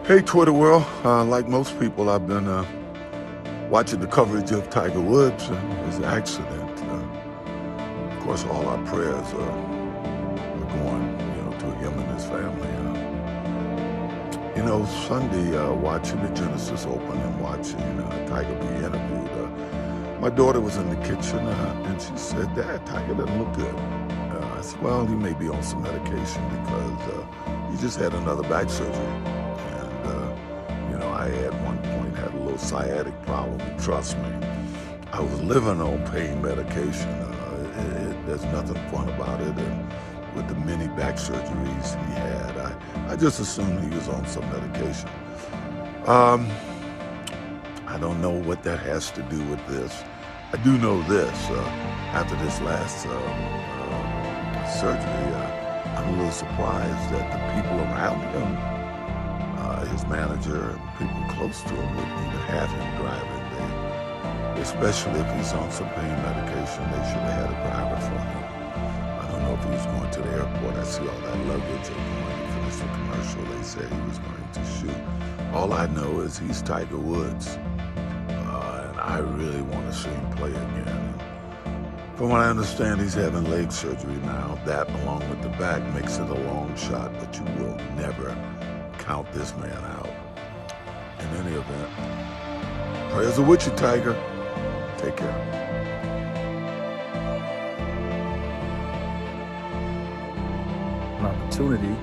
Hey, Twitter world. Like most people, I've been watching the coverage of Tiger Woods and his accident. Of course, all our prayers are going, to him and his family. Sunday, watching the Genesis Open and watching Tiger be interviewed, my daughter was in the kitchen and she said, "Dad, Tiger doesn't look good." I said, "Well, he may be on some medication because he just had another back surgery." I at one point had a little sciatic problem. Trust me, I was living on pain medication. There's nothing fun about it. And with the many back surgeries he had, I just assumed he was on some medication. I don't know what that has to do with this. I do know this. After this last surgery, I'm a little surprised that the people around him, his manager, and people close to him wouldn't even have him driving. Especially if he's on some pain medication, they should have had a driver for him. I don't know if he was going to the airport. I see all that luggage and going to finish the commercial. They said he was going to shoot. All I know is he's Tiger Woods, and I really want to see him play again. From what I understand, he's having leg surgery now. That, along with the back, makes it a long shot, but you will never count this man out. In any event, prayers are with you, Tiger. Take care. An opportunity.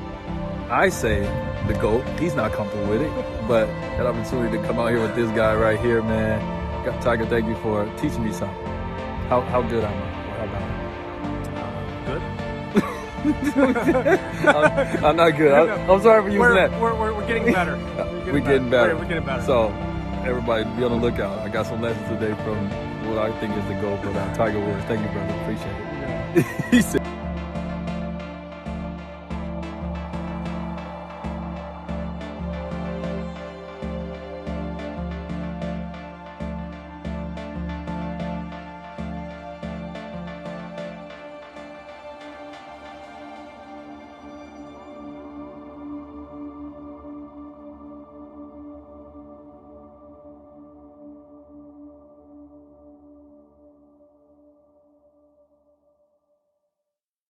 I say the GOAT. He's not comfortable with it, but that opportunity to come out here with this guy right here, man. Tiger, thank you for teaching me something. How good am I? I'm not good. I'm sorry for using that. We're getting better. We're getting better. We're getting better. So, everybody, be on the lookout. I got some lessons today from what I think is the GOAT, but Tiger Woods. Thank you, brother. Appreciate it. He said.